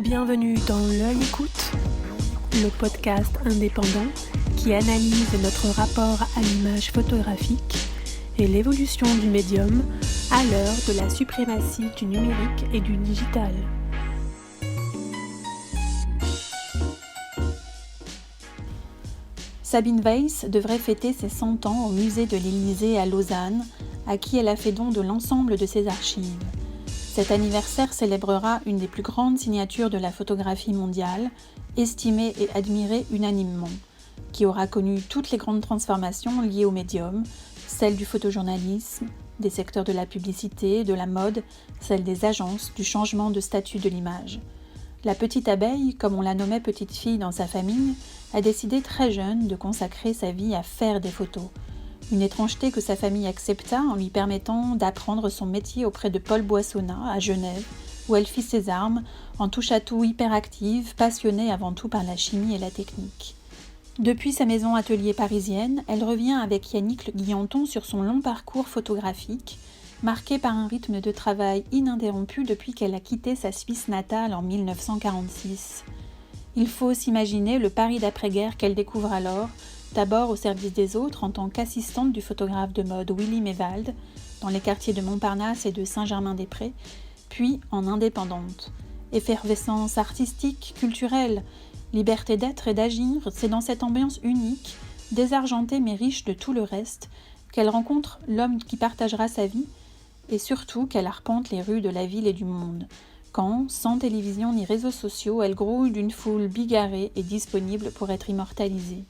Bienvenue dans L'Œil Écoute, le podcast indépendant qui analyse notre rapport à l'image photographique et l'évolution du médium à l'heure de la suprématie du numérique et du digital. Sabine Weiss devrait fêter ses 100 ans au musée de l'Élysée à Lausanne, à qui elle a fait don de l'ensemble de ses archives. Cet anniversaire célébrera une des plus grandes signatures de la photographie mondiale, estimée et admirée unanimement, qui aura connu toutes les grandes transformations liées au médium, celles du photojournalisme, des secteurs de la publicité, de la mode, celles des agences, du changement de statut de l'image. La petite abeille, comme on la nommait petite fille dans sa famille, a décidé très jeune de consacrer sa vie à faire des photos. Une étrangeté que sa famille accepta en lui permettant d'apprendre son métier auprès de Paul Boissonnat à Genève, où elle fit ses armes, en touche-à-tout hyperactive, passionnée avant tout par la chimie et la technique. Depuis sa maison atelier parisienne, elle revient avec Yannick Le Guillanton sur son long parcours photographique, marqué par un rythme de travail ininterrompu depuis qu'elle a quitté sa Suisse natale en 1946. Il faut s'imaginer le Paris d'après-guerre qu'elle découvre alors, d'abord au service des autres en tant qu'assistante du photographe de mode Willy Mewald, dans les quartiers de Montparnasse et de Saint-Germain-des-Prés, puis en indépendante. Effervescence artistique, culturelle, liberté d'être et d'agir, c'est dans cette ambiance unique, désargentée mais riche de tout le reste, qu'elle rencontre l'homme qui partagera sa vie, et surtout qu'elle arpente les rues de la ville et du monde, quand, sans télévision ni réseaux sociaux, elle grouille d'une foule bigarrée et disponible pour être immortalisée.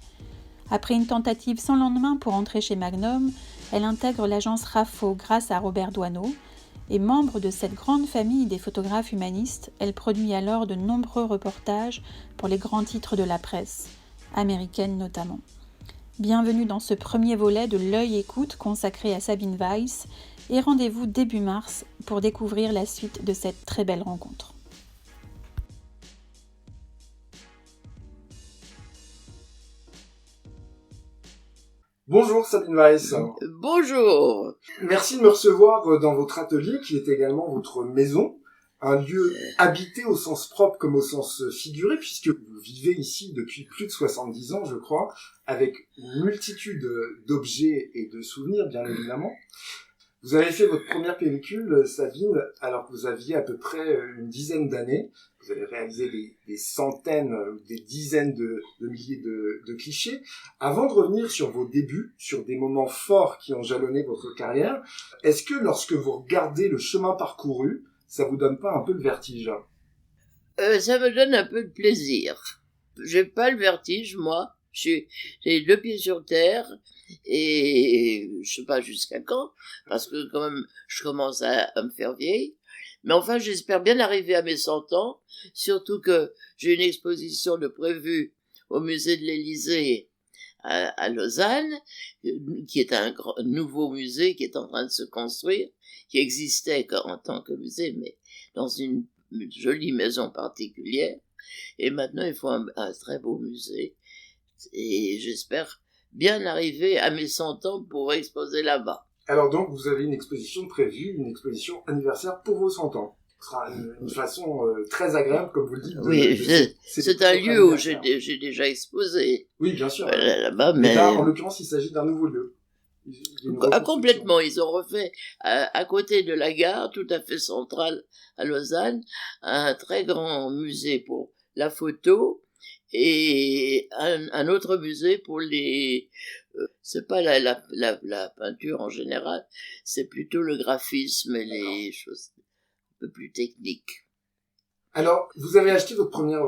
Après une tentative sans lendemain pour entrer chez Magnum, elle intègre l'agence RAFO grâce à Robert Doisneau, et membre de cette grande famille des photographes humanistes, elle produit alors de nombreux reportages pour les grands titres de la presse, américaine notamment. Bienvenue dans ce premier volet de L'Œil Écoute consacré à Sabine Weiss, et rendez-vous début mars pour découvrir la suite de cette très belle rencontre. Bonjour Sabine Weiss. Bonjour. Merci de me recevoir dans votre atelier qui est également votre maison, un lieu habité au sens propre comme au sens figuré puisque vous vivez ici depuis plus de 70 ans je crois, avec une multitude d'objets et de souvenirs bien évidemment. Vous avez fait votre première pellicule, Sabine, alors que vous aviez à peu près une dizaine d'années. Vous avez réalisé des centaines, des dizaines de milliers de clichés. Avant de revenir sur vos débuts, sur des moments forts qui ont jalonné votre carrière, est-ce que lorsque vous regardez le chemin parcouru, ça vous donne pas un peu le vertige ? Ça me donne un peu de plaisir. J'ai pas le vertige, moi. J'ai les deux pieds sur terre et je sais pas jusqu'à quand, parce que quand même je commence à me faire vieille. Mais enfin, j'espère bien arriver à mes 100 ans, surtout que j'ai une exposition de prévue au musée de l'Élysée à Lausanne, qui est un nouveau musée qui est en train de se construire, qui existait en tant que musée, mais dans une jolie maison particulière. Et maintenant, il faut un très beau musée. Et j'espère bien arriver à mes 100 ans pour exposer là-bas. Alors donc, vous avez une exposition prévue, une exposition anniversaire pour vos 100 ans. Ce sera une façon très agréable, comme vous le dites. Oui, c'est un lieu où j'ai déjà exposé. Oui, bien sûr. Là-bas, mais là, en l'occurrence, il s'agit d'un nouveau lieu. Complètement, ils ont refait à côté de la gare, tout à fait centrale à Lausanne, un très grand musée pour la photo et un autre musée pour les c'est pas la peinture en général, c'est plutôt le graphisme et les choses un peu plus techniques. Alors, vous avez acheté votre premier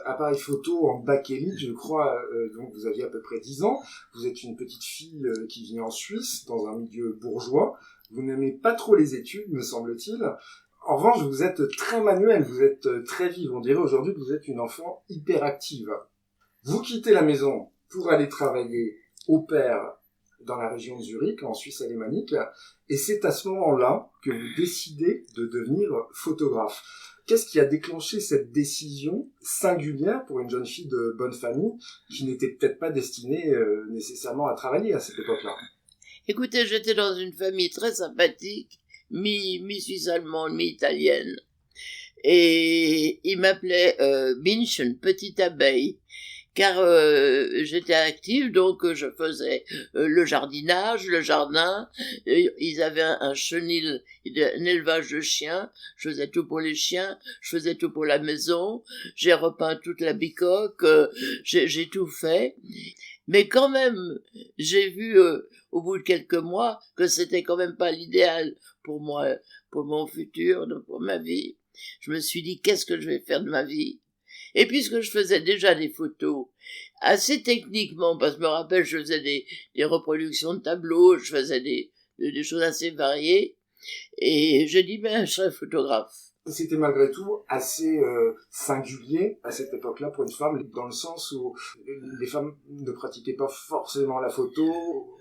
appareil photo en bakélite, je crois, donc vous aviez à peu près 10 ans. Vous êtes une petite fille qui vit en Suisse, dans un milieu bourgeois. Vous n'aimez pas trop les études, me semble-t-il. En revanche, vous êtes très manuelle, vous êtes très vive. On dirait aujourd'hui que vous êtes une enfant hyperactive. Vous quittez la maison pour aller travailler au pair dans la région de Zurich, en Suisse alémanique, et c'est à ce moment-là que vous décidez de devenir photographe. Qu'est-ce qui a déclenché cette décision singulière pour une jeune fille de bonne famille qui n'était peut-être pas destinée nécessairement à travailler à cette époque-là ? Écoutez, j'étais dans une famille très sympathique, mi-suisse allemande, mi-italienne. Et il m'appelait Bienchen, petite abeille, car j'étais active, donc je faisais le jardinage, le jardin. Ils avaient un chenil, un élevage de chiens. Je faisais tout pour les chiens, je faisais tout pour la maison. J'ai repeint toute la bicoque, j'ai tout fait. Mais quand même, j'ai vu au bout de quelques mois que c'était quand même pas l'idéal pour moi, pour mon futur, pour ma vie. Je me suis dit, qu'est-ce que je vais faire de ma vie? Et puisque je faisais déjà des photos, assez techniquement, parce que je me rappelle, je faisais des reproductions de tableaux, je faisais des choses assez variées, et je dis, ben, je serai photographe. C'était malgré tout assez singulier à cette époque-là pour une femme, dans le sens où les femmes ne pratiquaient pas forcément la photo.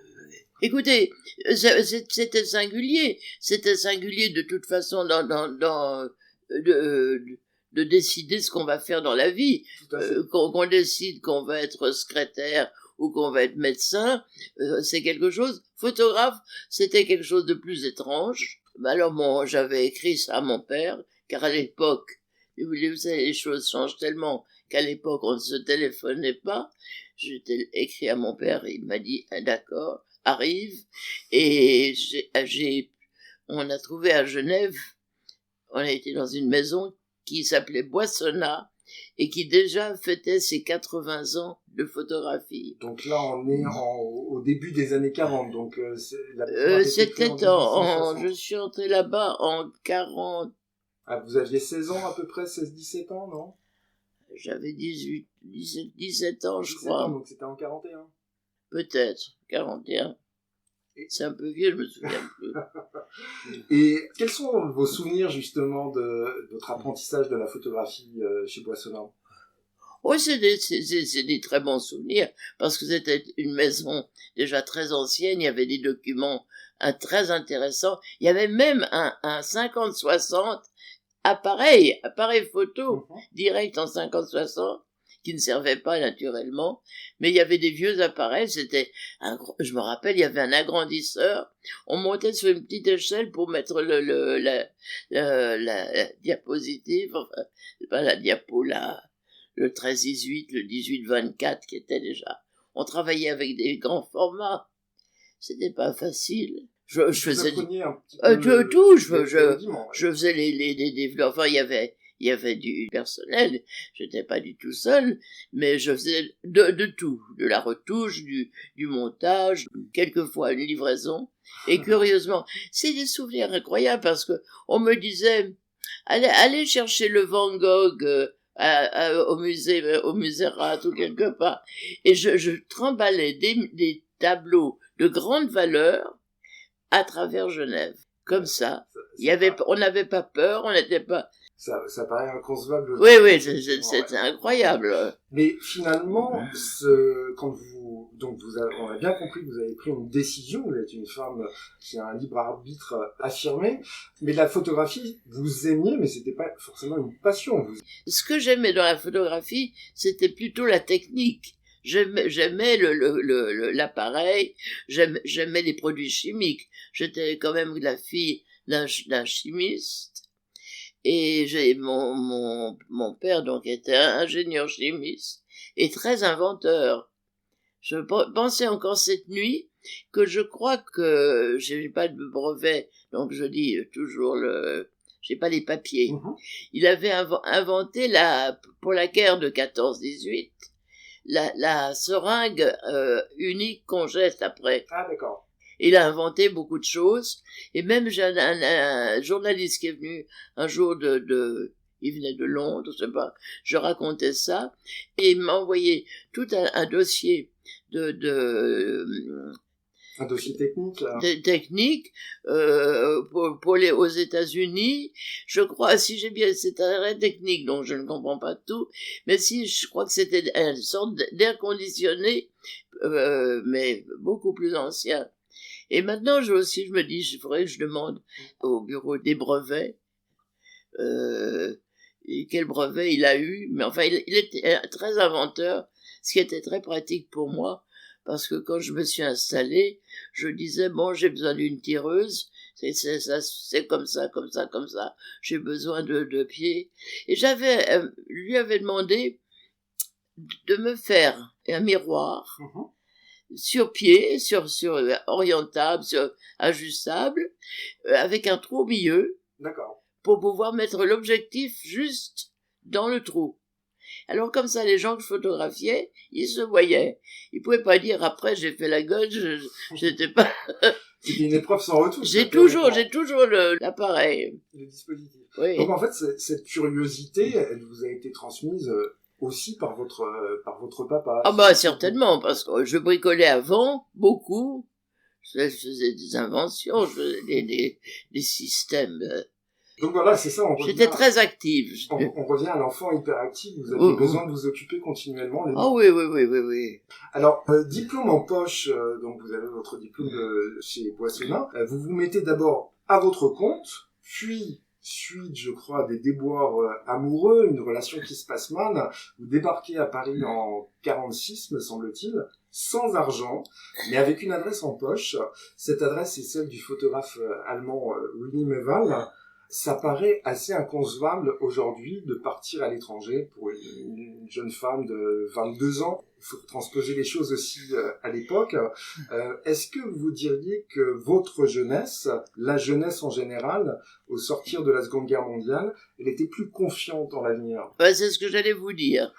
Écoutez, c'était singulier. C'était singulier de toute façon de décider ce qu'on va faire dans la vie. Qu'on décide qu'on va être secrétaire ou qu'on va être médecin, c'est quelque chose. Photographe, c'était quelque chose de plus étrange. Alors bon, j'avais écrit ça à mon père, car à l'époque, vous savez, les choses changent tellement qu'à l'époque, on ne se téléphonait pas. J'ai écrit à mon père, il m'a dit, ah, d'accord, arrive. Et on a trouvé à Genève, on a été dans une maison qui s'appelait Boissonnat et qui déjà fêtait ses 80 ans de photographie. Donc là, on est au début des années 40, donc c'était je suis entré là-bas en 40. Ah, vous aviez 16 ans à peu près, 16-17 ans, non? J'avais 17 ans, je 17 crois. Ans, donc c'était en 41. Peut-être, 41. C'est un peu vieux, je me souviens plus. Et quels sont vos souvenirs justement de votre apprentissage de la photographie chez Boissonnat? Oui, c'est des très bons souvenirs, parce que c'était une maison déjà très ancienne, il y avait des documents très intéressants, il y avait même un 50-60 appareil photo, direct en 50-60, qui ne servait pas naturellement, mais il y avait des vieux appareils, je me rappelle, il y avait un agrandisseur, on montait sur une petite échelle pour mettre la diapositive, enfin, pas la diapo, le 13-18, le 18-24 qui était déjà, on travaillait avec des grands formats, c'était pas facile. Je faisais tout, je faisais les enfin il y avait du personnel, j'étais pas du tout seul, mais je faisais de tout, de la retouche, du montage, quelquefois une livraison, et curieusement, c'est des souvenirs incroyables parce que on me disait, allez chercher le Van Gogh au musée Rat ou quelque part, et je tremballais des tableaux de grande valeur à travers Genève, comme ça. On n'avait pas peur, on n'était pas... Ça paraît inconcevable. Oui, c'était incroyable. Mais finalement, on a bien compris que vous avez pris une décision, vous êtes une femme qui a un libre arbitre affirmé, mais la photographie, vous aimiez, mais c'était pas forcément une passion. Ce que j'aimais dans la photographie, c'était plutôt la technique. J'aimais l'appareil, j'aimais les produits chimiques. J'étais quand même la fille d'un chimiste. Et mon père, donc, était ingénieur chimiste et très inventeur. Je pensais encore cette nuit que je crois que j'ai pas de brevet, donc je dis toujours j'ai pas les papiers. Il avait inventé pour la guerre de 14-18, la seringue unique qu'on jette après. Ah, d'accord. Il a inventé beaucoup de choses, et même j'ai un journaliste qui est venu un jour il venait de Londres, je sais pas, je racontais ça, et il m'a envoyé tout un dossier un dossier technique, là. Technique, aux États-Unis. Je crois, si j'ai bien, c'est très technique, donc je ne comprends pas tout, mais si, je crois que c'était une sorte d'air conditionné, mais beaucoup plus ancien. Et maintenant, je me dis, il faudrait que je demande au bureau des brevets, quel brevet il a eu, mais enfin, il était très inventeur, ce qui était très pratique pour moi, parce que quand je me suis installée, je disais, bon, j'ai besoin d'une tireuse, c'est comme ça, comme ça, comme ça. J'ai besoin de pieds. Et lui avais demandé de me faire un miroir sur pied, sur orientable, ajustable, avec un trou au milieu. D'accord. Pour pouvoir mettre l'objectif juste dans le trou. Alors comme ça, les gens que je photographiais, ils se voyaient. Ils pouvaient pas dire après j'ai fait la gueule, j'étais pas. C'était une épreuve sans retour. J'ai toujours l'appareil. Le dispositif. Oui. Donc en fait, cette curiosité, elle vous a été transmise aussi par votre papa. Ah bah certainement, parce que je bricolais avant beaucoup. Je faisais des inventions, je faisais des systèmes. Donc voilà, c'est ça. J'étais très active. On revient à l'enfant hyperactif. Vous aviez besoin de vous occuper continuellement. Ah oui. Alors, diplôme en poche, donc vous avez votre diplôme chez Boissonnas. Vous vous mettez d'abord à votre compte, puis suite, je crois, des déboires amoureux, une relation qui se passe mal. Vous débarquez à Paris en 46, me semble-t-il, sans argent, mais avec une adresse en poche. Cette adresse est celle du photographe allemand Winnie Meval. Ça paraît assez inconcevable aujourd'hui de partir à l'étranger pour une jeune femme de 22 ans. Il faut transposer les choses aussi à l'époque. Est-ce que vous diriez que votre jeunesse, la jeunesse en général, au sortir de la Seconde Guerre mondiale, elle était plus confiante dans l'avenir? C'est ce que j'allais vous dire.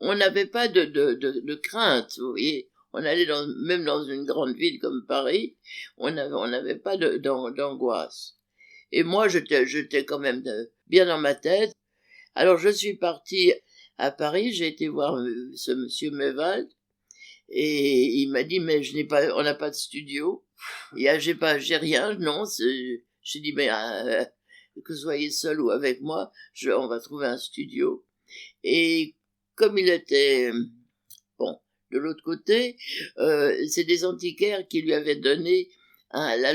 On n'avait pas de crainte, vous voyez. On allait même dans une grande ville comme Paris, on n'avait pas d'angoisse. Et moi, j'étais quand même bien dans ma tête. Alors, je suis partie à Paris, j'ai été voir ce monsieur Mewald, et il m'a dit, mais on n'a pas de studio. J'ai rien, non, j'ai dit, mais, que vous soyez seul ou avec moi, on va trouver un studio. Et comme il était, bon, de l'autre côté, c'est des antiquaires qui lui avaient donné la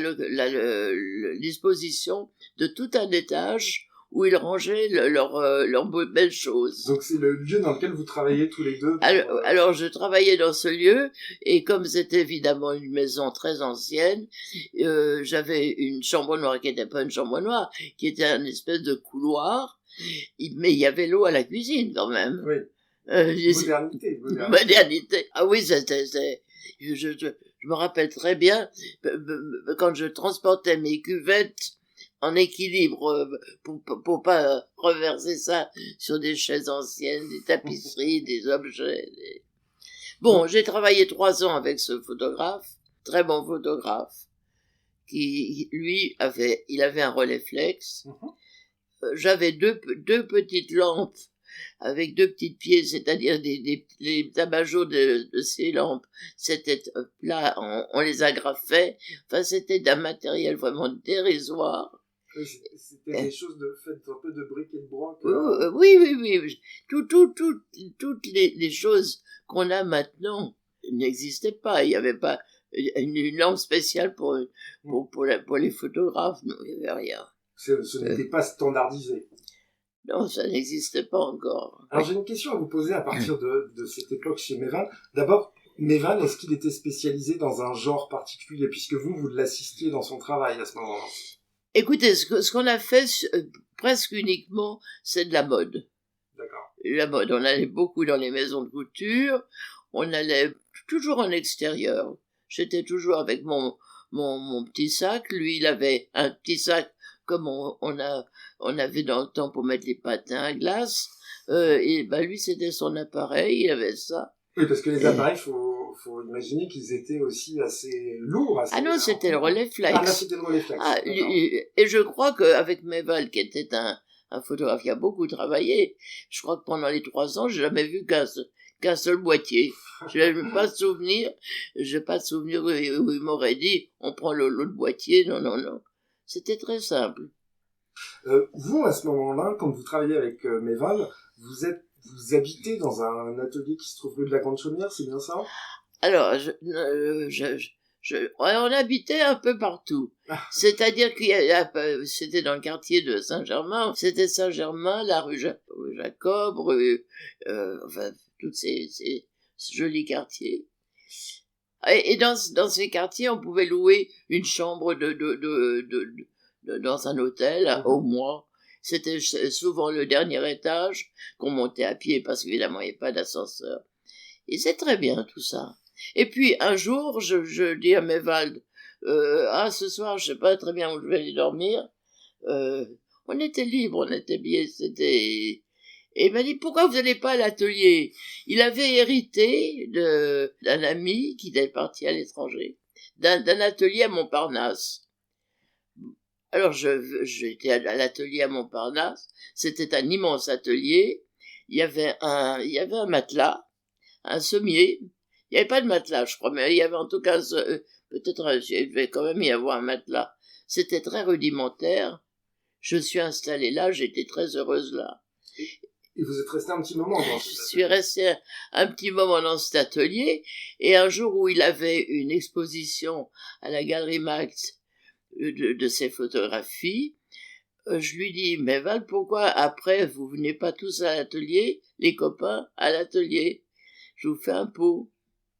disposition de tout un étage où ils rangeaient leurs belles choses. Donc c'est le lieu dans lequel vous travaillez tous les deux alors je travaillais dans ce lieu, et comme c'était évidemment une maison très ancienne, j'avais une chambre noire qui n'était pas une chambre noire, qui était un espèce de couloir, mais il y avait l'eau à la cuisine quand même. Oui. Modernité. Ah oui, je me rappelle très bien quand je transportais mes cuvettes en équilibre pour pas reverser ça sur des chaises anciennes, des tapisseries, des objets. Bon, j'ai travaillé 3 ans avec ce photographe, très bon photographe, qui lui avait un Rolleiflex. J'avais deux petites lampes avec 2 petites pièces, c'est-à-dire les tabajots de ces lampes, c'était plat, on les agrafait. Enfin, c'était d'un matériel vraiment dérisoire. C'était des choses faites un peu de briques et de broc. Oui. Toutes les choses qu'on a maintenant n'existaient pas. Il n'y avait pas une lampe spéciale pour les photographes. Non, il n'y avait rien. Ce n'était pas standardisé. Non, ça n'existait pas encore. Alors j'ai une question à vous poser à partir de cette époque chez Meval. D'abord, Meval, est-ce qu'il était spécialisé dans un genre particulier, puisque vous l'assistiez dans son travail à ce moment-là? Écoutez, ce qu'on a fait presque uniquement, c'est de la mode. D'accord. La mode, on allait beaucoup dans les maisons de couture, on allait toujours en extérieur. J'étais toujours avec mon petit sac, lui il avait un petit sac comme on avait dans le temps pour mettre les patins à glace, et lui c'était son appareil, il avait ça. Oui, parce que les appareils, faut imaginer qu'ils étaient aussi assez lourds. C'était le Rolleiflex. Ah, là, c'était le Rolleiflex. Et je crois qu'avec Meval, qui était un photographe qui a beaucoup travaillé, je crois que pendant les 3 ans, j'ai jamais vu qu'un seul boîtier. Je n'ai pas de souvenir où il m'aurait dit, on prend l'autre boîtier. Non. C'était très simple. Vous, à ce moment-là, quand vous travaillez avec Meval, vous habitez dans un atelier qui se trouve rue de la Grande Chaumière, c'est bien ça? Alors, on habitait un peu partout. C'est-à-dire c'était dans le quartier de Saint-Germain. C'était Saint-Germain, la rue Jacob, enfin, tous ces jolis quartiers. Et dans ces quartiers, on pouvait louer une chambre dans un hôtel au mois. C'était souvent le dernier étage qu'on montait à pied parce qu'évidemment il n'y avait pas d'ascenseur. Et c'est très bien tout ça. Et puis un jour, je dis à Mévald, ce soir je sais pas très bien où je vais aller dormir. On était libre, on était bien, c'était... Et il m'a dit, pourquoi vous n'allez pas à l'atelier? Il avait hérité d'un ami qui était parti à l'étranger, d'un atelier à Montparnasse. Alors j'étais à l'atelier à Montparnasse, c'était un immense atelier, il y avait un matelas, un sommier, il n'y avait pas de matelas je crois, mais il y avait en tout cas, peut-être il devait quand même y avoir un matelas, c'était très rudimentaire, je suis installée là, j'étais très heureuse là. Et vous êtes resté un petit moment dans Je suis restée un petit moment dans cet atelier, et un jour où il avait une exposition à la Galerie Max de ses photographies, je lui dis, mais Val, pourquoi après vous venez pas tous à l'atelier, les copains à l'atelier? Je vous fais un pot.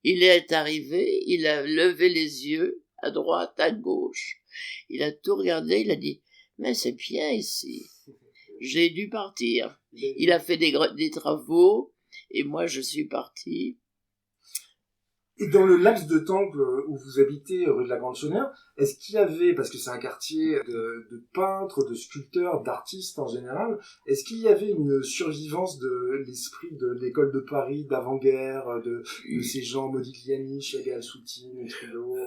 Il est arrivé, il a levé les yeux à droite, à gauche, il a tout regardé, il a dit, mais c'est bien ici. J'ai dû partir. Il a fait des travaux, et moi je suis partie. Et dans le laps de temps où vous habitez rue de la Grande Chaumière, est-ce qu'il y avait, parce que c'est un quartier de peintres, de sculpteurs, d'artistes en général, est-ce qu'il y avait une survivance de l'esprit de l'école de Paris d'avant-guerre, de ces gens Modigliani, Chagall, Soutine, Trillo?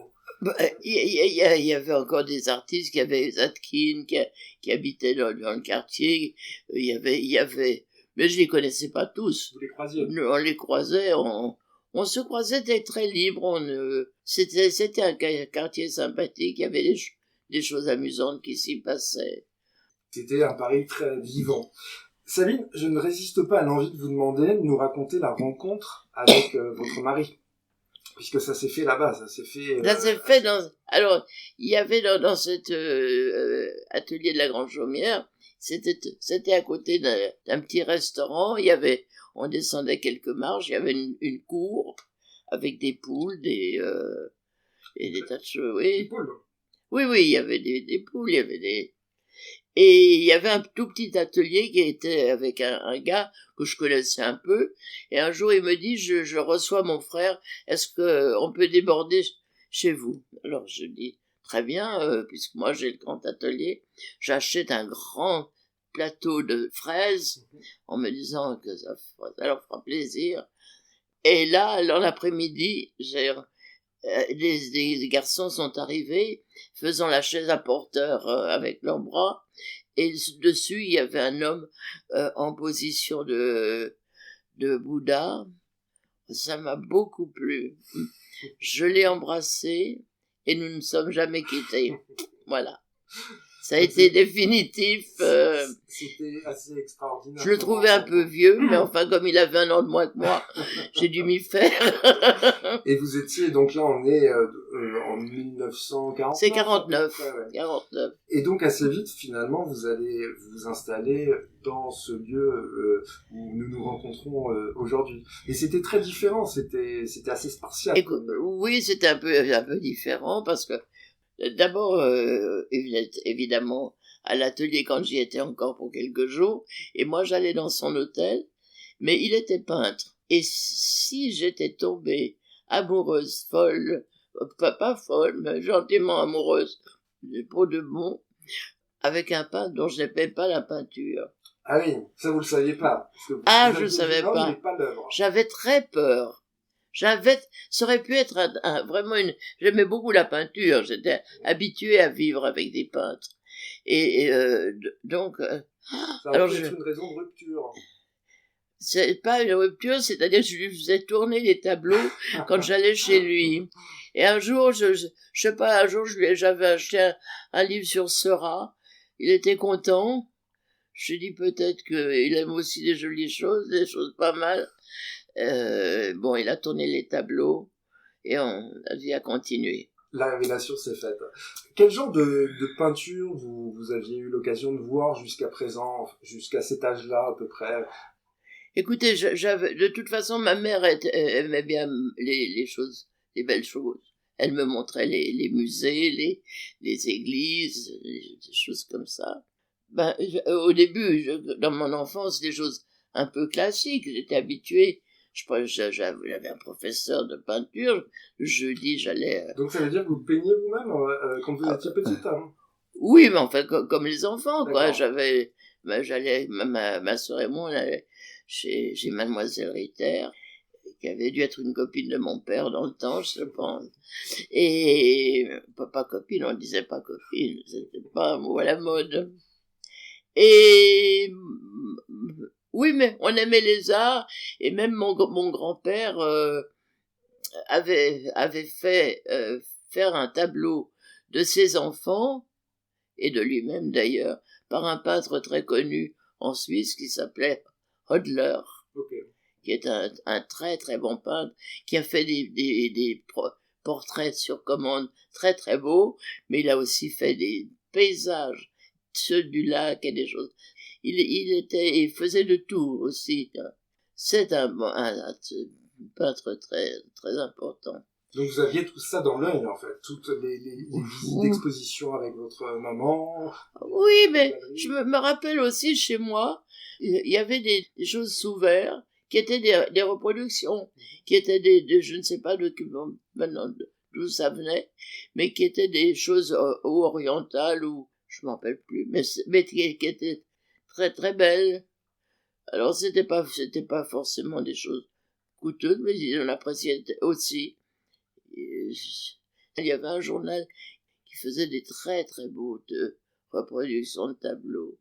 Il y avait encore des artistes, il y avait Zadkine qui habitait dans le quartier, il y avait, mais je les connaissais pas tous. Vous les croisiez? On les croisait, on se croisait très libre, c'était un quartier sympathique, il y avait des choses amusantes qui s'y passaient. C'était un Paris très vivant. Sabine, je ne résiste pas à l'envie de vous demander de nous raconter la rencontre avec votre mari. Puisque ça s'est fait là-bas, ça s'est fait... Ça s'est fait alors, il y avait dans cet atelier de la Grande Chaumière, c'était à côté d'un petit restaurant, on descendait quelques marches, il y avait une cour avec des poules, et des tas de choses, oui. Des poules? Oui, il y avait des poules, et il y avait un tout petit atelier qui était avec un gars que je connaissais un peu, et un jour il me dit, je reçois mon frère, est-ce que on peut déborder chez vous? Alors je dis, très bien, puisque moi j'ai le grand atelier, j'achète un grand plateau de fraises, en me disant que ça leur fera plaisir, et là, dans l'après-midi, les garçons sont arrivés, faisant la chaise à porteur avec leurs bras, et dessus il y avait un homme en position de Bouddha. Ça m'a beaucoup plu. Je l'ai embrassé et nous ne sommes jamais quittés. Voilà. Ça a été définitif. C'était assez extraordinaire. Je le trouvais un peu vieux, mais enfin, comme il avait 1 an de moins que moi, j'ai dû m'y faire. Et vous étiez, donc là, on est en 1949. C'est 49. Ouais. 49. Et donc, assez vite, finalement, vous allez vous installer dans ce lieu où nous nous rencontrons aujourd'hui. Et c'était très différent, c'était assez spartiate. Oui, c'était un peu différent, parce que d'abord, évidemment, à l'atelier quand j'y étais encore pour quelques jours, et moi j'allais dans son hôtel, mais il était peintre. Et si j'étais tombée amoureuse, folle, pas folle, mais gentiment amoureuse, pour de bon, avec un peintre dont je n'aimais pas la peinture. Ah oui, ça vous le saviez pas. Je savais pas. J'avais très peur. Ça aurait pu être vraiment j'aimais beaucoup la peinture, j'étais habituée à vivre avec des peintres. Et donc... ça aurait pu être une raison de rupture. C'est pas une rupture, c'est-à-dire que je lui faisais tourner les tableaux quand j'allais chez lui. Et un jour, je sais pas, j'avais acheté un livre sur Seurat, il était content. Je dis peut-être qu'il aime aussi des jolies choses, des choses pas mal. Bon, il a tourné les tableaux et la vie a continué. La révélation s'est faite. Quel genre de peinture vous aviez eu l'occasion de voir jusqu'à présent, jusqu'à cet âge-là à peu près? Écoutez, de toute façon, ma mère aimait bien les choses des belles choses. Elle me montrait les musées, les églises, des choses comme ça. Au début, dans mon enfance, des choses un peu classiques. J'étais habituée. J'avais un professeur de peinture. Jeudi, j'allais... Donc ça veut dire que vous peignez vous-même quand vous étiez petite, hein? Oui, mais enfin, comme les enfants, quoi. D'accord. J'allais, ma sœur et moi, on allait chez Mademoiselle Ritter, qui avait dû être une copine de mon père dans le temps, je pense. Et pas copine, on disait pas copine, c'était pas un mot à la mode. Et oui, mais on aimait les arts, et même mon grand-père avait fait faire un tableau de ses enfants, et de lui-même d'ailleurs, par un peintre très connu en Suisse qui s'appelait Hodler, Okay. qui est un très très bon peintre, qui a fait des portraits sur commande très très beaux, mais il a aussi fait des paysages, ceux du lac et des choses. Il faisait de tout aussi. C'est un peintre très très important. Donc vous aviez tout ça dans l'œil, en fait, toutes les visites d'exposition avec votre maman. Oui, mais je me rappelle aussi chez moi, il y avait des choses sous verre qui étaient des reproductions, qui étaient je ne sais pas maintenant d'où ça venait, mais qui étaient des choses orientales ou je m'en rappelle plus, mais qui étaient très très belles. Alors c'était pas forcément des choses coûteuses, mais on appréciait aussi. Il y avait un journal qui faisait des très très beaux reproductions de tableaux.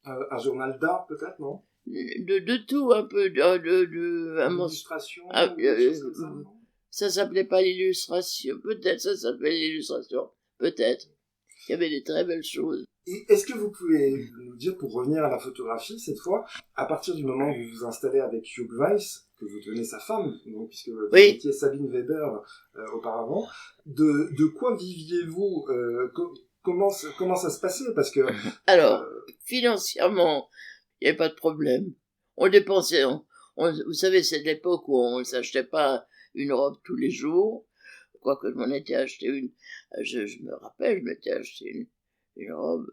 Un journal d'art peut-être, non? De tout un peu, L'illustration, des choses comme ça, non? Ça s'appelait pas l'illustration, peut-être ça s'appelait l'illustration, peut-être. Il y avait des très belles choses. Et est-ce que vous pouvez nous dire, pour revenir à la photographie cette fois, à partir du moment où vous vous installez avec Hugh Weiss, que vous devenez sa femme, donc, puisque vous étiez Sabine Weber auparavant, de quoi viviez-vous comment ça se passait? Parce que alors financièrement, il n'y avait pas de problème. On dépensait. Vous savez, c'est l'époque où on ne s'achetait pas une robe tous les jours. Quoique je m'en étais acheté une. Je me rappelle, je m'étais acheté une robe.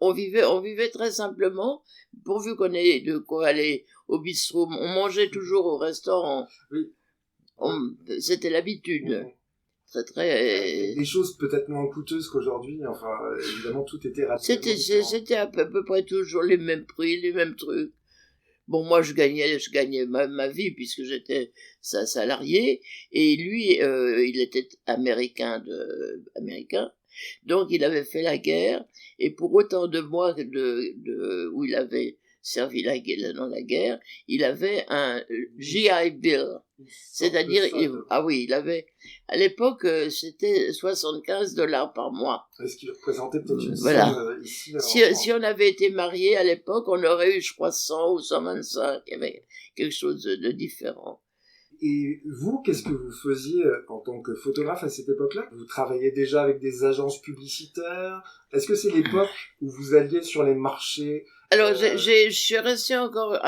On vivait très simplement, pourvu qu'on ait de quoi aller au bistrot. On mangeait toujours au restaurant. Oui. C'était l'habitude. Très, très... Des choses peut-être moins coûteuses qu'aujourd'hui. Enfin, évidemment, tout était rapide. C'était à peu près toujours les mêmes prix, les mêmes trucs. Bon, moi, je gagnais ma vie puisque j'étais sa salarié, et lui, il était américain. Donc, il avait fait la guerre, et pour autant de mois où il avait servi dans la guerre, il avait un GI Bill. C'est-à-dire, il avait, à l'époque, c'était $75 par mois. Est-ce qu'il représentait peut-être une somme ici? Si on avait été mariés à l'époque, on aurait eu, je crois, 100 ou 125. Il y avait quelque chose de différent. Et vous, qu'est-ce que vous faisiez en tant que photographe à cette époque-là? Vous travailliez déjà avec des agences publicitaires? Est-ce que c'est l'époque où vous alliez sur les marchés? Alors, je suis restée encore,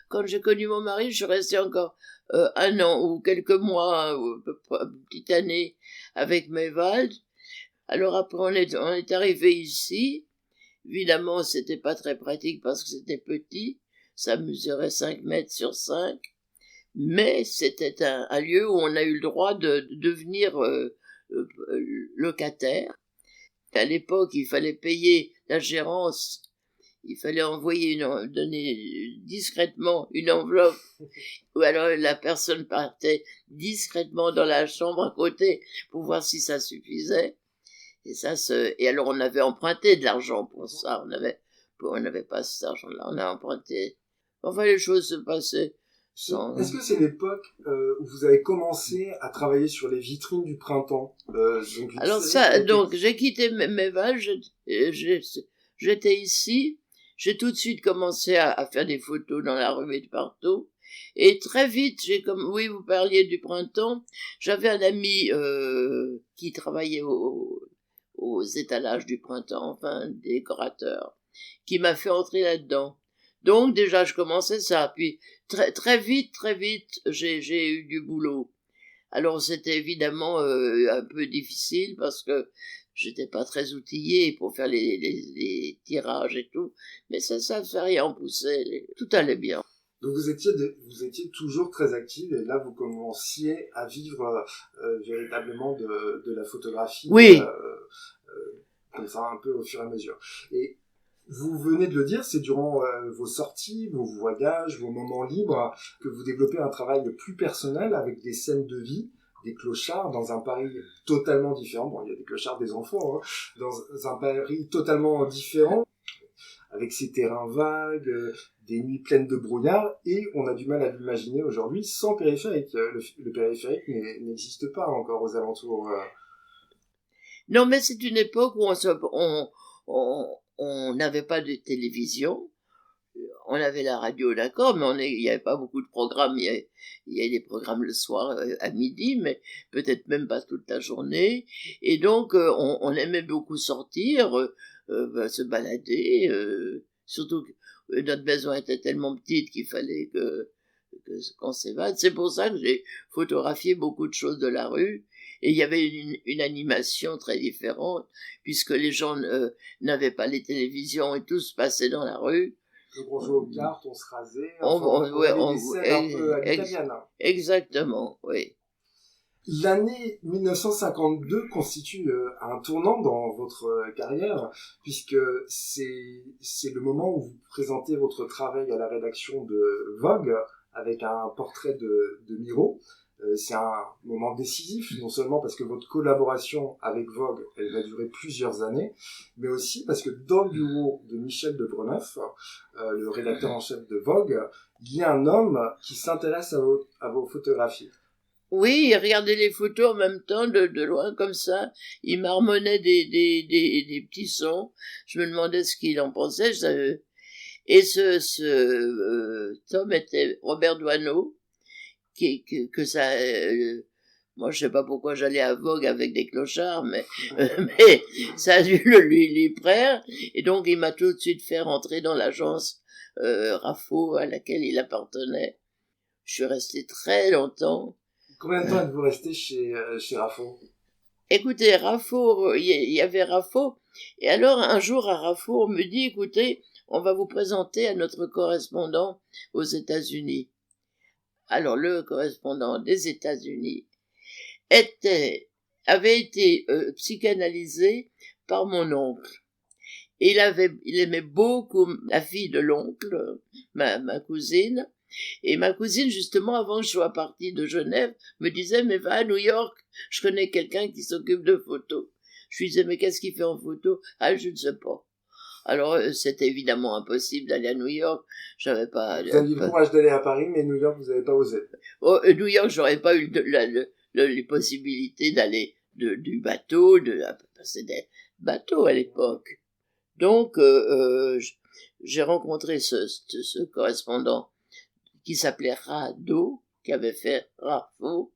quand j'ai connu mon mari, je suis restée encore un an ou quelques mois, ou une petite année avec Mewald. Alors après, on est arrivé ici. Évidemment, c'était pas très pratique parce que c'était petit. Ça mesurait 5 mètres sur 5. Mais c'était un lieu où on a eu le droit de devenir locataire. À l'époque, il fallait payer la gérance. Il fallait donner discrètement une enveloppe, ou alors la personne partait discrètement dans la chambre à côté pour voir si ça suffisait. Et alors on avait emprunté de l'argent pour ça. On n'avait pas cet argent-là, on a emprunté. Enfin, les choses se passaient sans... Est-ce que c'est l'époque où vous avez commencé à travailler sur les vitrines du printemps? Donc j'ai quitté Meval, j'étais ici. J'ai tout de suite commencé à faire des photos dans la rue et de partout. Et très vite, oui, vous parliez du printemps, j'avais un ami qui travaillait aux étalages du printemps, enfin, décorateur, qui m'a fait entrer là-dedans. Donc déjà, je commençais ça. Puis très vite, j'ai eu du boulot Alors c'était évidemment un peu difficile parce que j'étais pas très outillée pour faire les tirages et tout, mais ça fait rien, on poussait, tout allait bien. Donc vous étiez toujours très active et là vous commenciez à vivre véritablement de la photographie. Oui. Comme ça un peu au fur et à mesure. Et vous venez de le dire, c'est durant vos sorties, vos voyages, vos moments libres que vous développez un travail plus personnel avec des scènes de vie, des clochards dans un Paris totalement différent. Bon, il y a des clochards des enfants, hein, dans un Paris totalement différent, avec ses terrains vagues, des nuits pleines de brouillard, et on a du mal à l'imaginer aujourd'hui sans périphérique. Le périphérique n'existe pas encore aux alentours. Non, mais c'est une époque où on n'avait pas de télévision. On avait la radio, d'accord, mais il n'y avait pas beaucoup de programmes. Il y avait des programmes le soir à midi, mais peut-être même pas toute la journée. Et donc, on aimait beaucoup sortir, se balader, surtout que notre maison était tellement petite qu'il fallait qu'on s'évade. C'est pour ça que j'ai photographié beaucoup de choses de la rue. Et il y avait une animation très différente, puisque les gens n'avaient pas les télévisions et tout se passait dans la rue. Donc on jouait aux cartes, on se rasait, on des scènes un peu à l'italienne. Exactement, oui. L'année 1952 constitue un tournant dans votre carrière, puisque c'est le moment où vous présentez votre travail à la rédaction de Vogue, avec un portrait de Miro. C'est un moment décisif, non seulement parce que votre collaboration avec Vogue, elle va durer plusieurs années, mais aussi parce que dans le bureau de Michel de Breneuf, le rédacteur en chef de Vogue, il y a un homme qui s'intéresse à vos photographies. Oui, il regardait les photos en même temps, de loin comme ça. Il marmonnait des petits sons. Je me demandais ce qu'il en pensait. Et cet homme était Robert Doisneau, moi je sais pas pourquoi j'allais à Vogue avec des clochards, mais ça a dû lui plaire, et donc il m'a tout de suite fait rentrer dans l'agence Raffaud à laquelle il appartenait. Je suis resté très longtemps. Combien de temps êtes-vous resté chez Raffaud? Écoutez, Raffaud, il y avait Raffaud, et alors un jour à Raffaud on me dit, écoutez, on va vous présenter à notre correspondant aux États-Unis. Alors le correspondant des États-Unis avait été psychanalysé par mon oncle. Et il aimait beaucoup la fille de l'oncle, ma cousine. Et ma cousine, justement, avant que je sois partie de Genève, me disait, mais va à New York, je connais quelqu'un qui s'occupe de photos. Je lui disais, mais qu'est-ce qu'il fait en photo? Ah, je ne sais pas. Alors, c'était évidemment impossible d'aller à New York. J'avais pas... Vous aviez le courage d'aller à Paris, mais New York, vous n'avez pas osé. Oh, New York, j'aurais pas eu les possibilités d'aller du bateau, passer des bateaux à l'époque. Donc, j'ai rencontré ce correspondant qui s'appelait Rado, qui avait fait Raffaud,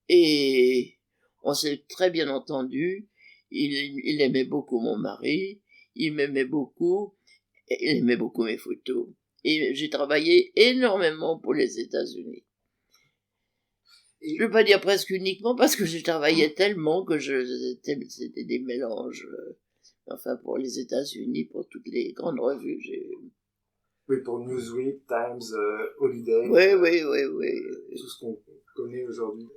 et on s'est très bien entendu. Il aimait beaucoup mon mari, il m'aimait beaucoup, et il aimait beaucoup mes photos. Et j'ai travaillé énormément pour les États-Unis. Je ne veux pas dire presque uniquement parce que j'ai travaillé tellement que c'était des mélanges. Enfin, pour les États-Unis, pour toutes les grandes revues, Oui, pour Newsweek, Times, Holiday. Oui. Tout ce qu'on connaît aujourd'hui.